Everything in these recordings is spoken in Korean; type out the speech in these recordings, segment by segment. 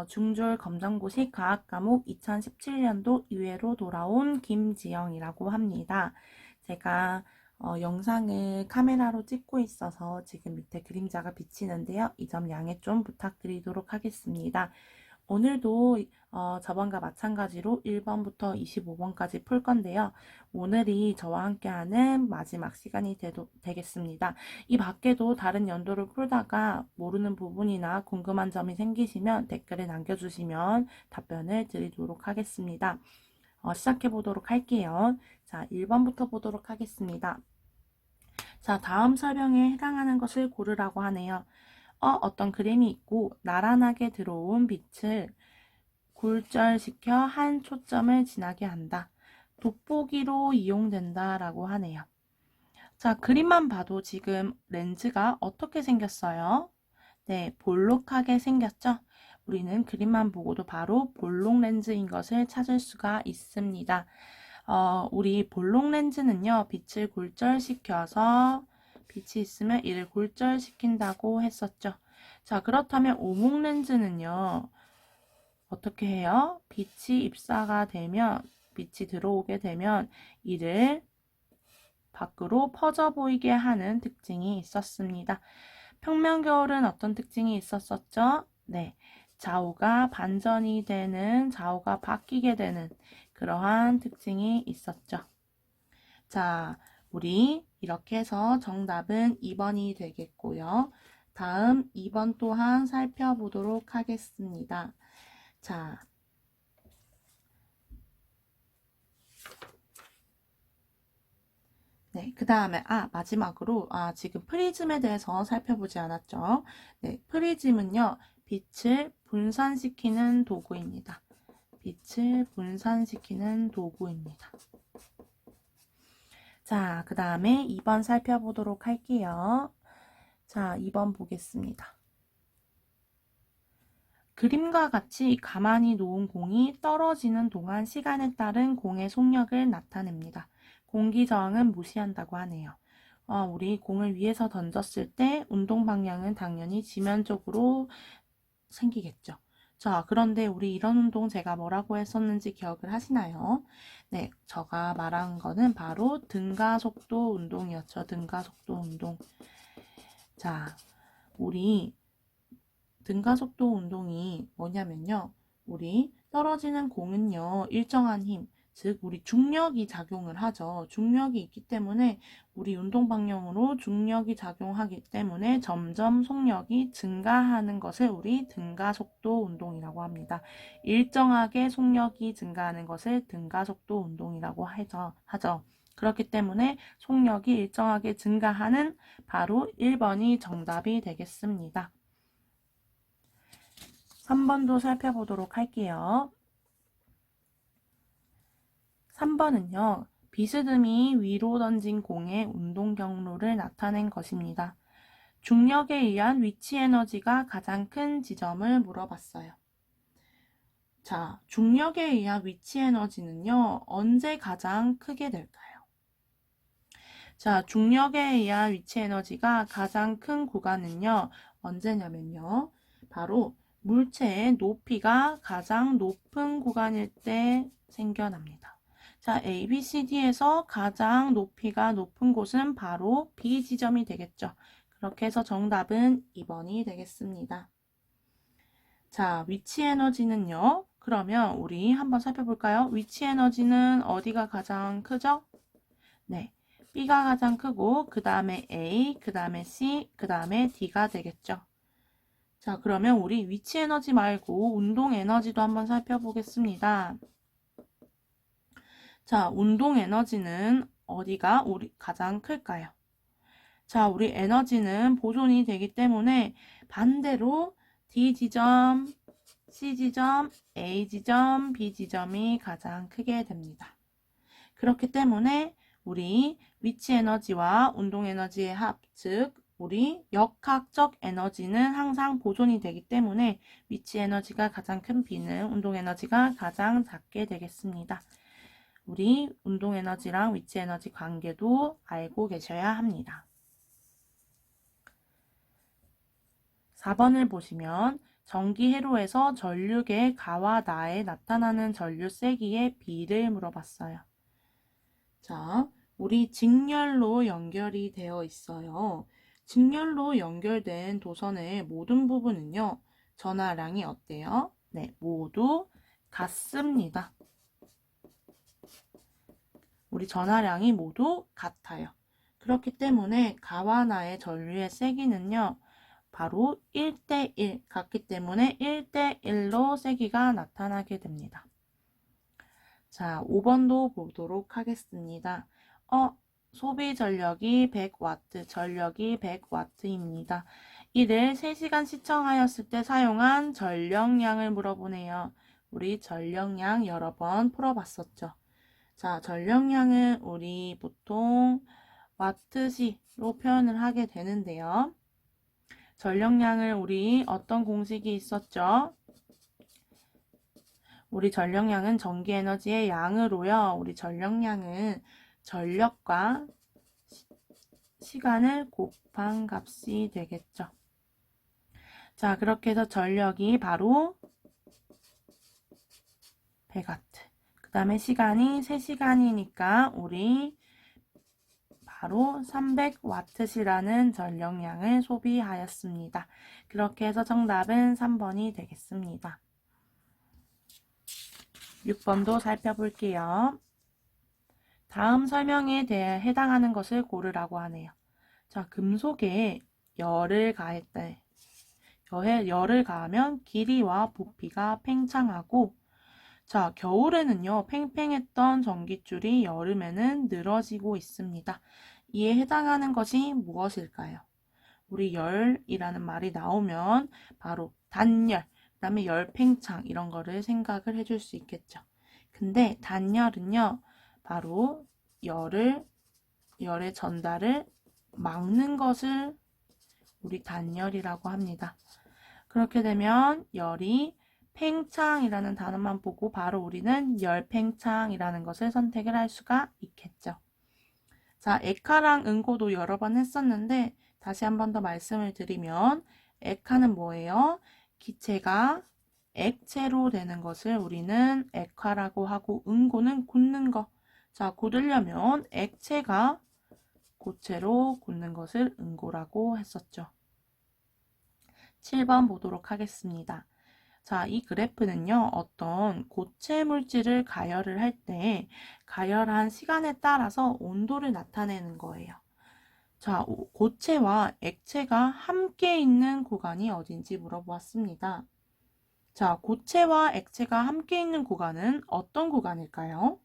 중졸 검정고시 과학과목 2017년도 이외로 돌아온 김지영이라고 합니다. 제가 영상을 카메라로 찍고 있어서 지금 밑에 그림자가 비치는데요. 이 점 양해 좀 부탁드리도록 하겠습니다. 오늘도 저번과 마찬가지로 1번부터 25번까지 풀 건데요. 오늘이 저와 함께하는 마지막 시간이 되겠습니다. 이 밖에도 다른 연도를 풀다가 모르는 부분이나 궁금한 점이 생기시면 댓글에 남겨주시면 답변을 드리도록 하겠습니다. 시작해 보도록 할게요. 자, 1번부터 보도록 하겠습니다. 자, 다음 설명에 해당하는 것을 고르라고 하네요. 어떤 그림이 있고 나란하게 들어온 빛을 굴절시켜 한 초점을 지나게 한다. 돋보기로 이용된다 라고 하네요. 자, 그림만 봐도 지금 렌즈가 어떻게 생겼어요? 네, 볼록하게 생겼죠? 우리는 그림만 보고도 바로 볼록 렌즈인 것을 찾을 수가 있습니다. 우리 볼록 렌즈는요, 빛을 굴절시켜서 빛이 있으면 이를 굴절시킨다고 했었죠. 자, 그렇다면 오목 렌즈는요, 어떻게 해요? 빛이 입사가 되면, 빛이 들어오게 되면 이를 밖으로 퍼져 보이게 하는 특징이 있었습니다. 평면거울은 어떤 특징이 있었었죠? 네, 좌우가 반전이 되는, 좌우가 바뀌게 되는 그러한 특징이 있었죠. 자, 우리 이렇게 해서 정답은 2번이 되겠고요. 다음 2번 또한 살펴보도록 하겠습니다. 자, 네, 그 다음에, 마지막으로, 지금 프리즘에 대해서 살펴보지 않았죠? 네, 프리즘은요, 빛을 분산시키는 도구입니다. 빛을 분산시키는 도구입니다. 자, 그 다음에 2번 살펴보도록 할게요. 자, 2번 보겠습니다. 그림과 같이 가만히 놓은 공이 떨어지는 동안 시간에 따른 공의 속력을 나타냅니다. 공기 저항은 무시한다고 하네요. 우리 공을 위에서 던졌을 때 운동 방향은 당연히 지면적으로 생기겠죠. 자, 그런데 우리 이런 운동 제가 뭐라고 했었는지 기억을 하시나요? 네, 제가 말한 거는 바로 등가속도 운동이었죠. 등가속도 운동. 자, 우리 등가속도 운동이 뭐냐면요. 우리 떨어지는 공은요, 일정한 힘, 즉 우리 중력이 작용을 하죠. 중력이 있기 때문에 우리 운동 방향으로 중력이 작용하기 때문에 점점 속력이 증가하는 것을 우리 등가속도 운동이라고 합니다. 일정하게 속력이 증가하는 것을 등가속도 운동이라고 하죠. 그렇기 때문에 속력이 일정하게 증가하는 바로 1번이 정답이 되겠습니다. 3번도 살펴보도록 할게요. 3번은요. 비스듬히 위로 던진 공의 운동 경로를 나타낸 것입니다. 중력에 의한 위치 에너지가 가장 큰 지점을 물어봤어요. 자, 중력에 의한 위치 에너지는요. 언제 가장 크게 될까요? 자, 중력에 의한 위치 에너지가 가장 큰 구간은요. 언제냐면요. 바로 물체의 높이가 가장 높은 구간일 때 생겨납니다. 자, A, B, C, D에서 가장 높이가 높은 곳은 바로 B 지점이 되겠죠. 그렇게 해서 정답은 2번이 되겠습니다. 자, 위치 에너지는요. 그러면 우리 한번 살펴볼까요? 위치 에너지는 어디가 가장 크죠? 네, B가 가장 크고 그 다음에 A, 그 다음에 C, 그 다음에 D가 되겠죠. 자, 그러면 우리 위치 에너지 말고 운동 에너지도 한번 살펴보겠습니다. 자, 운동 에너지는 어디가 우리 가장 클까요? 자, 우리 에너지는 보존이 되기 때문에 반대로 D 지점, C 지점, A 지점, B 지점이 가장 크게 됩니다. 그렇기 때문에 우리 위치 에너지와 운동 에너지의 합, 즉 우리 역학적 에너지는 항상 보존이 되기 때문에 위치 에너지가 가장 큰 B는 운동 에너지가 가장 작게 되겠습니다. 우리 운동 에너지랑 위치 에너지 관계도 알고 계셔야 합니다. 4번을 보시면 전기 회로에서 전류계 가와 나에 나타나는 전류 세기의 비를 물어봤어요. 자, 우리 직렬로 연결이 되어 있어요. 직렬로 연결된 도선의 모든 부분은요, 전하량이 어때요? 네, 모두 같습니다. 우리 전하량이 모두 같아요. 그렇기 때문에 가와 나의 전류의 세기는요, 바로 1대1 같기 때문에 1대1로 세기가 나타나게 됩니다. 자, 5번도 보도록 하겠습니다. 소비 전력이 100W, 전력이 100W입니다. 이를 3시간 시청하였을 때 사용한 전력량을 물어보네요. 우리 전력량 여러 번 풀어봤었죠. 자, 전력량은 우리 보통 와트시로 표현을 하게 되는데요. 전력량을 우리 어떤 공식이 있었죠? 우리 전력량은 전기 에너지의 양으로요. 우리 전력량은 전력과 시간을 곱한 값이 되겠죠. 자, 그렇게 해서 전력이 바로 100W. 그 다음에 시간이 3시간이니까 우리 바로 300W시라는 전력량을 소비하였습니다. 그렇게 해서 정답은 3번이 되겠습니다. 6번도 살펴볼게요. 다음 설명에 대해 해당하는 것을 고르라고 하네요. 자, 금속에 열을 가했다. 열을 가하면 길이와 부피가 팽창하고, 자, 겨울에는요, 팽팽했던 전깃줄이 여름에는 늘어지고 있습니다. 이에 해당하는 것이 무엇일까요? 우리 열이라는 말이 나오면 바로 단열, 그 다음에 열팽창 이런 거를 생각을 해줄 수 있겠죠. 근데 단열은요, 바로 열의 전달을 막는 것을 우리 단열이라고 합니다. 그렇게 되면 열이 팽창이라는 단어만 보고 바로 우리는 열팽창이라는 것을 선택을 할 수가 있겠죠. 자, 액화랑 응고도 여러 번 했었는데 다시 한 번 더 말씀을 드리면 액화는 뭐예요? 기체가 액체로 되는 것을 우리는 액화라고 하고 응고는 굳는 거. 자, 굳으려면 액체가 고체로 굳는 것을 응고라고 했었죠. 7번 보도록 하겠습니다. 자, 이 그래프는요, 어떤 고체 물질을 가열을 할 때 가열한 시간에 따라서 온도를 나타내는 거예요. 자, 고체와 액체가 함께 있는 구간이 어딘지 물어보았습니다. 자, 고체와 액체가 함께 있는 구간은 어떤 구간일까요?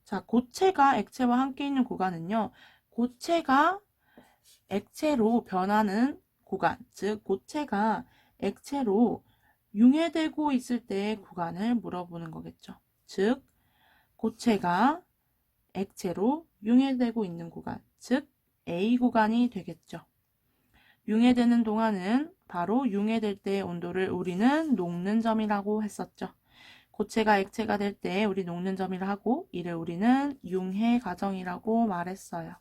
자, 고체가 액체와 함께 있는 구간은요, 고체가 액체로 변하는 구간, 즉 고체가 액체로 융해되고 있을 때의 구간을 물어보는 거겠죠. 즉 고체가 액체로 융해되고 있는 구간, 즉 A 구간이 되겠죠. 융해되는 동안은 바로 융해될 때의 온도를 우리는 녹는 점이라고 했었죠. 고체가 액체가 될 때 우리 녹는 점이라 하고 이를 우리는 융해 과정이라고 말했어요.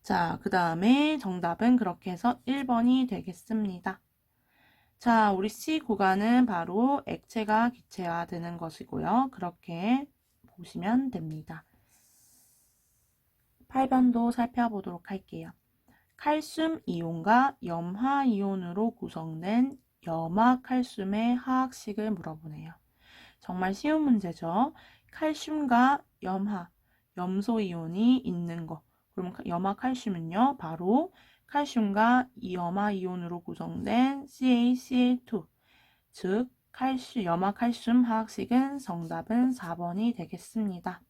자, 그 다음에 정답은 그렇게 해서 1번이 되겠습니다. 자, 우리 C 구간은 바로 액체가 기체화되는 것이고요. 그렇게 보시면 됩니다. 8번도 살펴보도록 할게요. 칼슘 이온과 염화 이온으로 구성된 염화칼슘의 화학식을 물어보네요. 정말 쉬운 문제죠. 칼슘과 염소 이온이 있는 거. 그럼 염화칼슘은요, 바로 칼슘과 염화 이온으로 구성된 CaCl2, 즉 염화칼슘 화학식은 정답은 4번이 되겠습니다.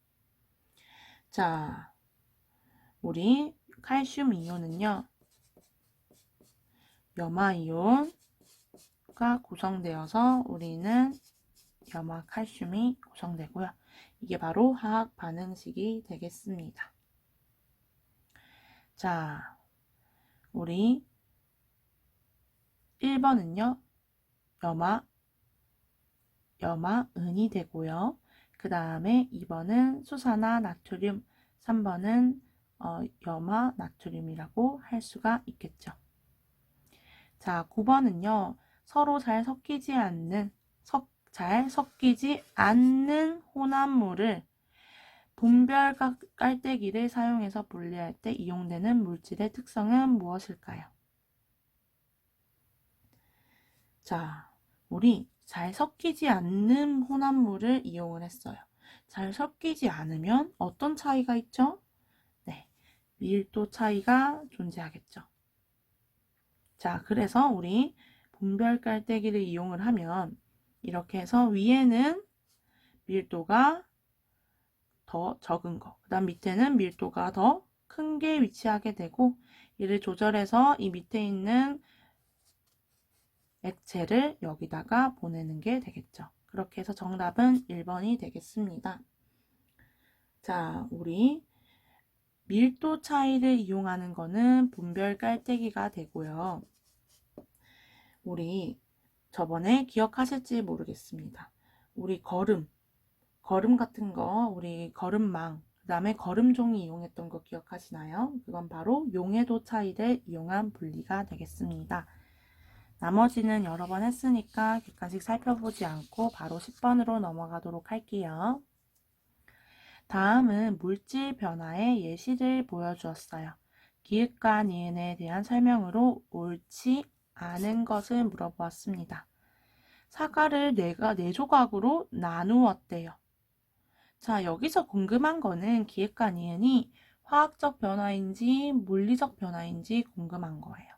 자, 우리 칼슘 이온은요, 염화 이온과 구성되어서 우리는 염화칼슘이 구성되고요. 이게 바로 화학 반응식이 되겠습니다. 자, 우리 1번은요, 염화은이 되고요. 그 다음에 2번은 수산화 나트륨, 3번은 염화 나트륨이라고 할 수가 있겠죠. 자, 9번은요. 서로 잘 섞이지 않는 혼합물을 분별 깔때기를 사용해서 분리할 때 이용되는 물질의 특성은 무엇일까요? 자, 우리 잘 섞이지 않는 혼합물을 이용을 했어요. 잘 섞이지 않으면 어떤 차이가 있죠? 네, 밀도 차이가 존재하겠죠. 자, 그래서 우리 분별 깔때기를 이용을 하면 이렇게 해서 위에는 밀도가 더 적은 거, 그 다음 밑에는 밀도가 더 큰 게 위치하게 되고, 이를 조절해서 이 밑에 있는 액체를 여기다가 보내는 게 되겠죠. 그렇게 해서 정답은 1번이 되겠습니다. 자, 우리 밀도 차이를 이용하는 거는 분별 깔때기가 되고요. 우리 저번에 기억하실지 모르겠습니다. 우리 걸음 같은 거, 우리 걸음망, 그 다음에 걸음종이 이용했던 거 기억하시나요? 그건 바로 용해도 차이를 이용한 분리가 되겠습니다. 나머지는 여러 번 했으니까 객관식 살펴보지 않고 바로 10번으로 넘어가도록 할게요. 다음은 물질 변화의 예시를 보여주었어요. 기읍과 니은에 대한 설명으로 옳지 않은 것을 물어보았습니다. 사과를 4조각으로 나누었대요. 자, 여기서 궁금한 거는 기읍과 니은이 화학적 변화인지 물리적 변화인지 궁금한 거예요.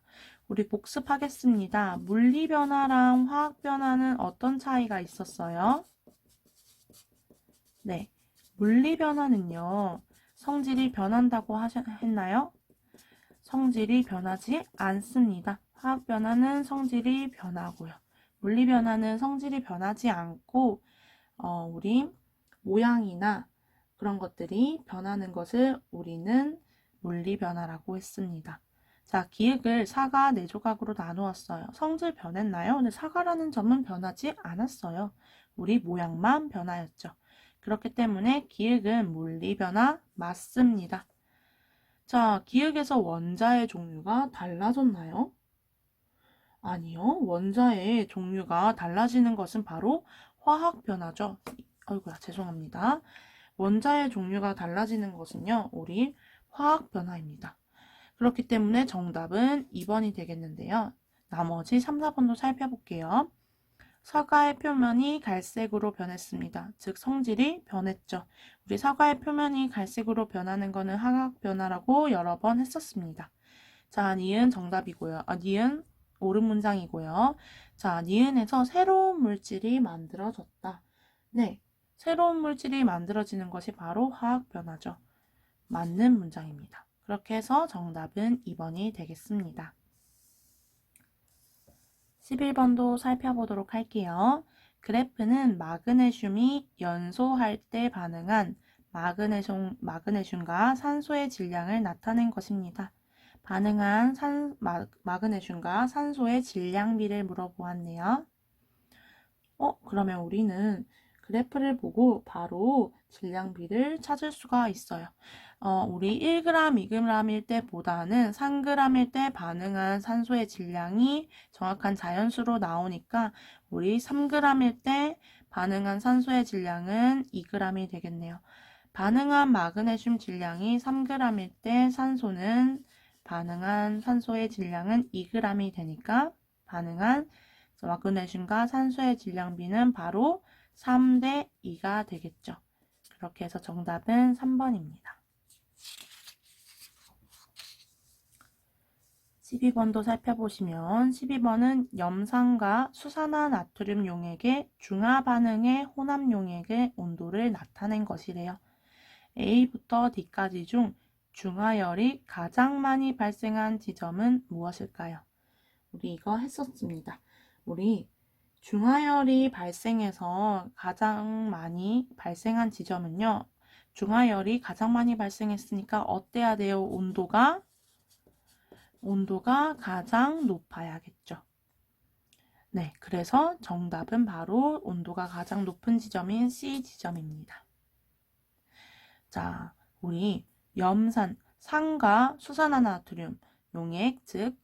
우리 복습하겠습니다. 물리 변화랑 화학 변화는 어떤 차이가 있었어요? 네, 물리 변화는요, 성질이 변한다고 했나요? 성질이 변하지 않습니다. 화학 변화는 성질이 변하고요. 물리 변화는 성질이 변하지 않고, 우리 모양이나 그런 것들이 변하는 것을 우리는 물리 변화라고 했습니다. 자, 기획을 사과 4조각으로 나누었어요. 성질 변했나요? 근데 사과라는 점은 변하지 않았어요. 우리 모양만 변하였죠. 그렇기 때문에 기획은 물리 변화 맞습니다. 자, 기획에서 원자의 종류가 달라졌나요? 아니요. 원자의 종류가 달라지는 것은 바로 화학 변화죠. 아이고야, 죄송합니다. 원자의 종류가 달라지는 것은요, 우리 화학 변화입니다. 그렇기 때문에 정답은 2번이 되겠는데요. 나머지 3, 4번도 살펴볼게요. 사과의 표면이 갈색으로 변했습니다. 즉 성질이 변했죠. 우리 사과의 표면이 갈색으로 변하는 것은 화학 변화라고 여러 번 했었습니다. 자, 니은 정답이고요. 니은 옳은 문장이고요. 자, 니은에서 새로운 물질이 만들어졌다. 네, 새로운 물질이 만들어지는 것이 바로 화학 변화죠. 맞는 문장입니다. 그렇게 해서 정답은 2번이 되겠습니다. 11번도 살펴보도록 할게요. 그래프는 마그네슘이 연소할 때 반응한 마그네슘과 산소의 질량을 나타낸 것입니다. 반응한 마그네슘과 산소의 질량비를 물어보았네요. 그러면 우리는 그래프를 보고 바로 질량비를 찾을 수가 있어요. 우리 1g, 2g일 때보다는 3g일 때 반응한 산소의 질량이 정확한 자연수로 나오니까 우리 3g일 때 반응한 산소의 질량은 2g이 되겠네요. 반응한 마그네슘 질량이 3g일 때 반응한 산소의 질량은 2g이 되니까 반응한 마그네슘과 산소의 질량비는 바로 3대 2가 되겠죠. 그렇게 해서 정답은 3번입니다. 12번도 살펴보시면 12번은 염산과 수산화나트륨 용액의 중화 반응의 혼합 용액의 온도를 나타낸 것이래요. A부터 D까지 중 중화열이 가장 많이 발생한 지점은 무엇일까요? 우리 이거 했었습니다. 우리 중화열이 발생해서 가장 많이 발생한 지점은요. 중화열이 가장 많이 발생했으니까 어때야 돼요? 온도가 가장 높아야겠죠. 네, 그래서 정답은 바로 온도가 가장 높은 지점인 C 지점입니다. 자, 우리 염산, 산과 수산화나트륨 용액, 즉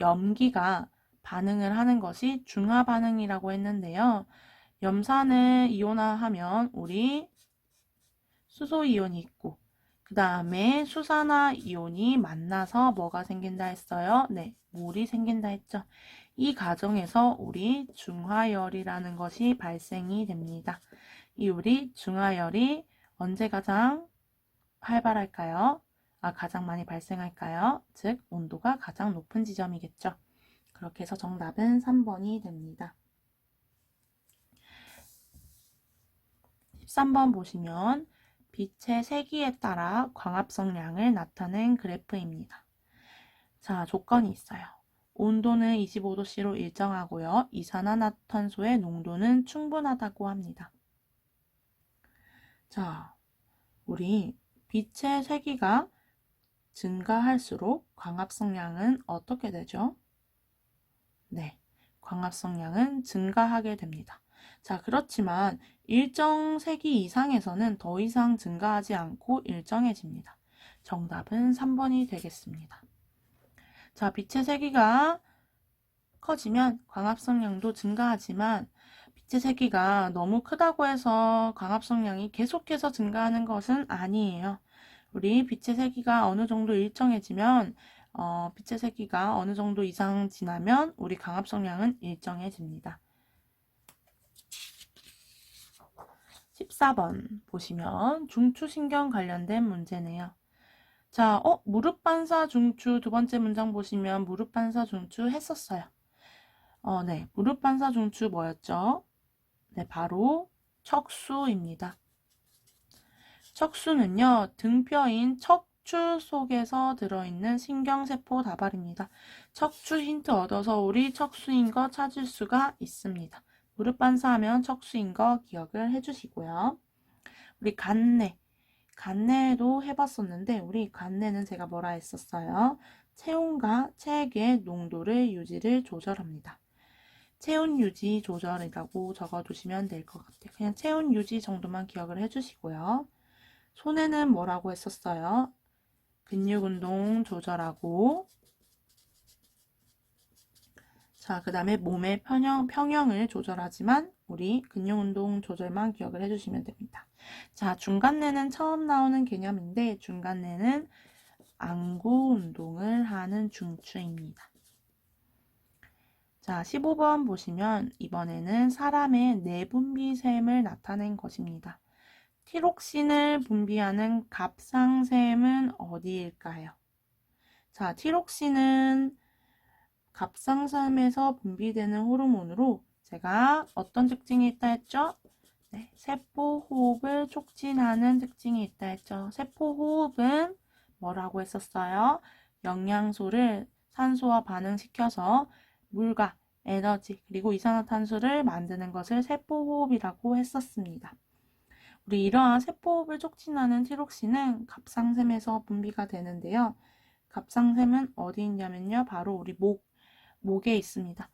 염기가 반응을 하는 것이 중화 반응이라고 했는데요. 염산을 이온화하면 우리 수소 이온이 있고 그 다음에 수산화 이온이 만나서 뭐가 생긴다 했어요? 네, 물이 생긴다 했죠. 이 과정에서 우리 중화열이라는 것이 발생이 됩니다. 이 우리 중화열이 언제 가장 활발할까요? 가장 많이 발생할까요? 즉, 온도가 가장 높은 지점이겠죠. 그렇게 해서 정답은 3번이 됩니다. 13번 보시면 빛의 세기에 따라 광합성량을 나타낸 그래프입니다. 자, 조건이 있어요. 온도는 25도씨로 일정하고요. 이산화탄소의 농도는 충분하다고 합니다. 자, 우리 빛의 세기가 증가할수록 광합성량은 어떻게 되죠? 네, 광합성량은 증가하게 됩니다. 자, 그렇지만 일정 세기 이상에서는 더 이상 증가하지 않고 일정해집니다. 정답은 3번이 되겠습니다. 자, 빛의 세기가 커지면 광합성량도 증가하지만 빛의 세기가 너무 크다고 해서 광합성량이 계속해서 증가하는 것은 아니에요. 우리 빛의 세기가 어느 정도 일정해지면 빛의 세기가 어느 정도 이상 지나면 우리 광합성량은 일정해집니다. 14번 보시면 중추신경 관련된 문제네요. 자, 무릎 반사 중추 두 번째 문장 보시면 무릎 반사 중추 했었어요. 네, 무릎 반사 중추 뭐였죠? 네, 바로 척수입니다. 척수는요, 등뼈인 척추 속에서 들어있는 신경세포 다발입니다. 척추 힌트 얻어서 우리 척수인 거 찾을 수가 있습니다. 무릎 반사하면 척수인 거 기억을 해주시고요. 우리 간내도 해봤었는데 우리 간내는 제가 뭐라 했었어요? 체온과 체액의 농도를 유지를 조절합니다. 체온 유지 조절이라고 적어두시면 될 것 같아요. 그냥 체온 유지 정도만 기억을 해주시고요. 손에는 뭐라고 했었어요? 근육 운동 조절하고 자, 그 다음에 몸의 평형을 조절하지만 우리 근육 운동 조절만 기억을 해주시면 됩니다. 자, 중간내는 처음 나오는 개념인데 중간내는 안구 운동을 하는 중추입니다. 자, 15번 보시면 이번에는 사람의 내분비샘을 나타낸 것입니다. 티록신을 분비하는 갑상샘은 어디일까요? 자, 티록신은 갑상샘에서 분비되는 호르몬으로 제가 어떤 특징이 있다 했죠? 네, 세포호흡을 촉진하는 특징이 있다 했죠. 세포호흡은 뭐라고 했었어요? 영양소를 산소와 반응시켜서 물과 에너지 그리고 이산화탄소를 만드는 것을 세포호흡이라고 했었습니다. 우리 이러한 세포호흡을 촉진하는 티록신은 갑상샘에서 분비가 되는데요. 갑상샘은 어디 있냐면요. 바로 우리 목에 있습니다.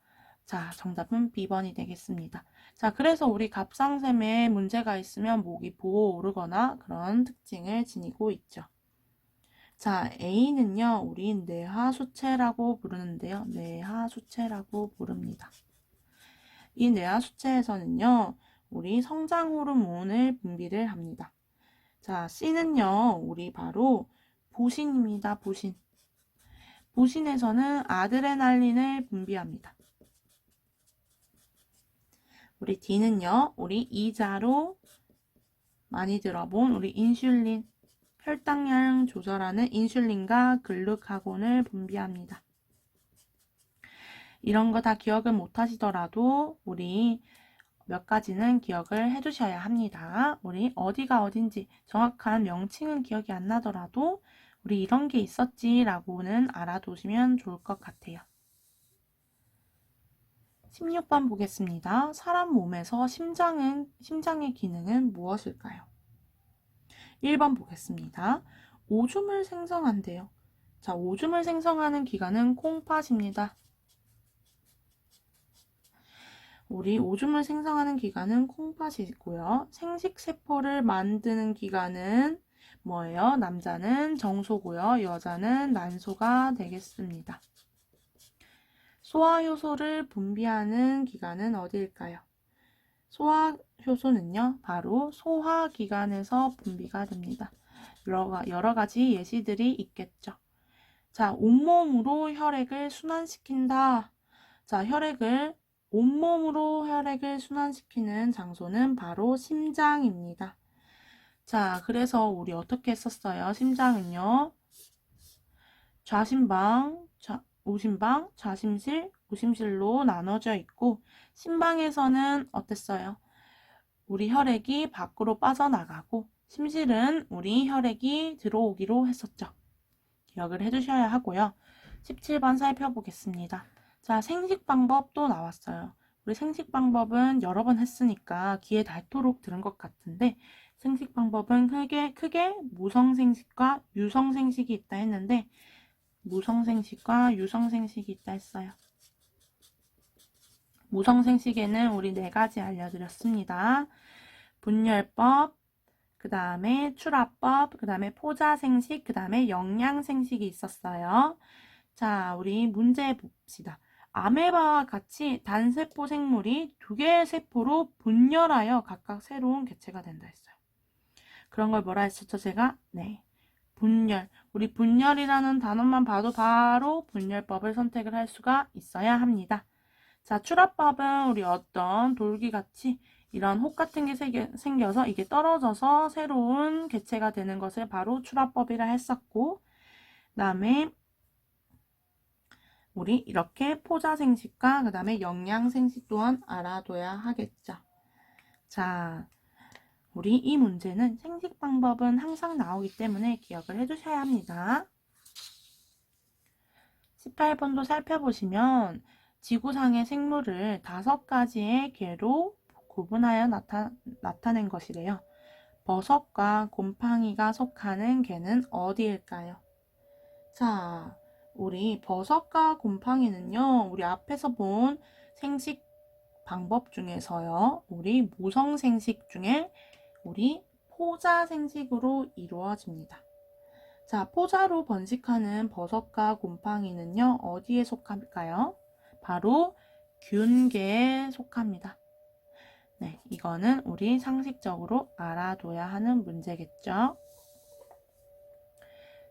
자, 정답은 B번이 되겠습니다. 자, 그래서 우리 갑상샘에 문제가 있으면 목이 부어오르거나 그런 특징을 지니고 있죠. 자, A는요, 우리 뇌하수체라고 부르는데요. 뇌하수체라고 부릅니다. 이 뇌하수체에서는요, 우리 성장 호르몬을 분비를 합니다. 자, C는요, 우리 바로 부신입니다. 부신. 부신에서는 아드레날린을 분비합니다. 우리 D는요, 우리 이자로 많이 들어본 우리 인슐린, 혈당량 조절하는 인슐린과 글루카곤을 분비합니다. 이런 거 다 기억을 못 하시더라도 우리 몇 가지는 기억을 해두셔야 합니다. 우리 어디가 어딘지 정확한 명칭은 기억이 안 나더라도 우리 이런 게 있었지라고는 알아두시면 좋을 것 같아요. 16번 보겠습니다. 사람 몸에서 심장의 기능은 무엇일까요? 1번 보겠습니다. 오줌을 생성한대요. 자, 오줌을 생성하는 기관은 콩팥입니다. 우리 오줌을 생성하는 기관은 콩팥이 있고요. 생식세포를 만드는 기관은 뭐예요? 남자는 정소고요. 여자는 난소가 되겠습니다. 소화효소를 분비하는 기관은 어디일까요? 소화효소는요, 바로 소화기관에서 분비가 됩니다. 여러 가지 예시들이 있겠죠. 자, 온몸으로 혈액을 순환시킨다. 자, 온몸으로 혈액을 순환시키는 장소는 바로 심장입니다. 자, 그래서 우리 어떻게 썼어요? 심장은요, 오심방, 좌심실, 오심실로 나눠져 있고, 심방에서는 어땠어요? 우리 혈액이 밖으로 빠져나가고, 심실은 우리 혈액이 들어오기로 했었죠. 기억을 해두셔야 하고요. 17번 살펴보겠습니다. 자, 생식 방법 또 나왔어요. 우리 생식 방법은 여러 번 했으니까 귀에 닳도록 들은 것 같은데, 생식 방법은 크게 무성생식과 유성생식이 있다 했는데, 무성생식과 유성생식이 있다 했어요. 무성생식에는 우리 4가지 알려드렸습니다. 분열법, 그 다음에 출하법, 그 다음에 포자생식, 그 다음에 영양생식이 있었어요. 자, 우리 문제 봅시다. 아메바와 같이 단세포 생물이 2개의 세포로 분열하여 각각 새로운 개체가 된다 했어요. 그런 걸 뭐라 했었죠, 제가? 네. 분열. 우리 분열이라는 단어만 봐도 바로 분열법을 선택을 할 수가 있어야 합니다. 자, 출하법은 우리 어떤 돌기같이 이런 혹 같은 게 생겨서 이게 떨어져서 새로운 개체가 되는 것을 바로 출하법이라 했었고, 그 다음에 우리 이렇게 포자생식과 그 다음에 영양생식 또한 알아둬야 하겠죠. 자, 우리 이 문제는 생식 방법은 항상 나오기 때문에 기억을 해주셔야 합니다. 18번도 살펴보시면 지구상의 생물을 5가지의 개로 구분하여 나타낸 것이래요. 버섯과 곰팡이가 속하는 개는 어디일까요? 자, 우리 버섯과 곰팡이는요, 우리 앞에서 본 생식 방법 중에서요, 우리 무성생식 중에 우리 포자생식으로 이루어집니다. 자, 포자로 번식하는 버섯과 곰팡이는요, 어디에 속할까요? 바로 균계에 속합니다. 네, 이거는 우리 상식적으로 알아둬야 하는 문제겠죠.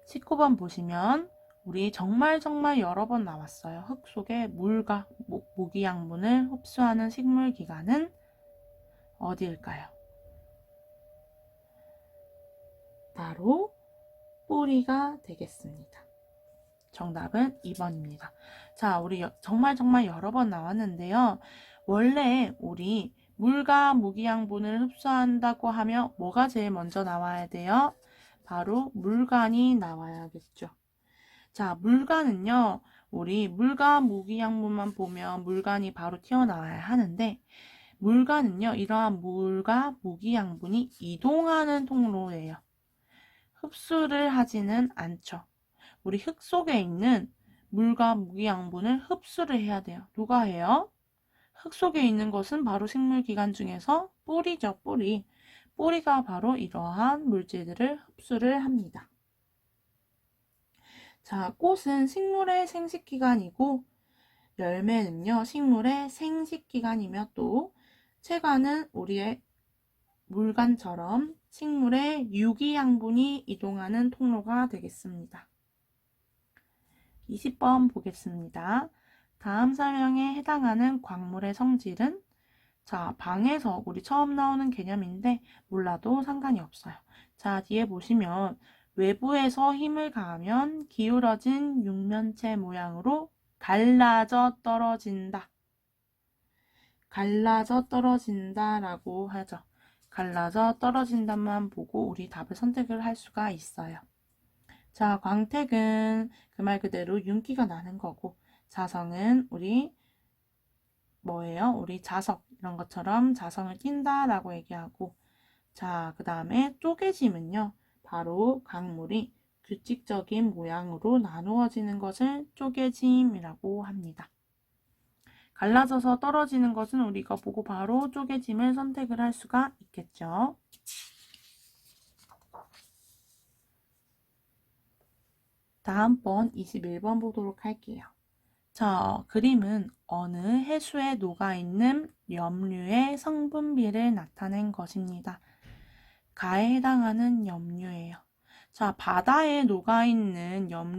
19번 보시면 우리 정말 여러 번 나왔어요. 흙 속에 물과 무기양분을 흡수하는 식물기관은 어디일까요? 바로 뿌리가 되겠습니다. 정답은 2번입니다. 자, 우리 정말 여러 번 나왔는데요. 원래 우리 물과 무기양분을 흡수한다고 하면 뭐가 제일 먼저 나와야 돼요? 바로 물간이 나와야겠죠. 자, 물간은요, 우리 물과 무기양분만 보면 물간이 바로 튀어나와야 하는데, 물간은요, 이러한 물과 무기양분이 이동하는 통로예요. 흡수를 하지는 않죠. 우리 흙 속에 있는 물과 무기양분을 흡수를 해야 돼요. 누가 해요? 흙 속에 있는 것은 바로 식물기관 중에서 뿌리죠, 뿌리. 뿌리가 바로 이러한 물질들을 흡수를 합니다. 자, 꽃은 식물의 생식기관이고, 열매는요, 식물의 생식기관이며 또, 채관은 우리의 물관처럼 식물의 유기양분이 이동하는 통로가 되겠습니다. 20번 보겠습니다. 다음 설명에 해당하는 광물의 성질은? 자, 방에서 우리 처음 나오는 개념인데 몰라도 상관이 없어요. 자, 뒤에 보시면 외부에서 힘을 가하면 기울어진 육면체 모양으로 갈라져 떨어진다. 갈라져 떨어진다라고 하죠. 갈라져 떨어진다만 보고 우리 답을 선택을 할 수가 있어요. 자, 광택은 그 말 그대로 윤기가 나는 거고, 자성은 우리 뭐예요? 우리 자석 이런 것처럼 자성을 띈다라고 얘기하고, 자, 그 다음에 쪼개짐은요, 바로 광물이 규칙적인 모양으로 나누어지는 것을 쪼개짐이라고 합니다. 갈라져서 떨어지는 것은 우리가 보고 바로 쪼개짐을 선택을 할 수가 있겠죠. 다음번 21번 보도록 할게요. 자, 그림은 어느 해수에 녹아있는 염류의 성분비를 나타낸 것입니다. 가에 해당하는 염류예요. 자, 바다에 녹아있는 염류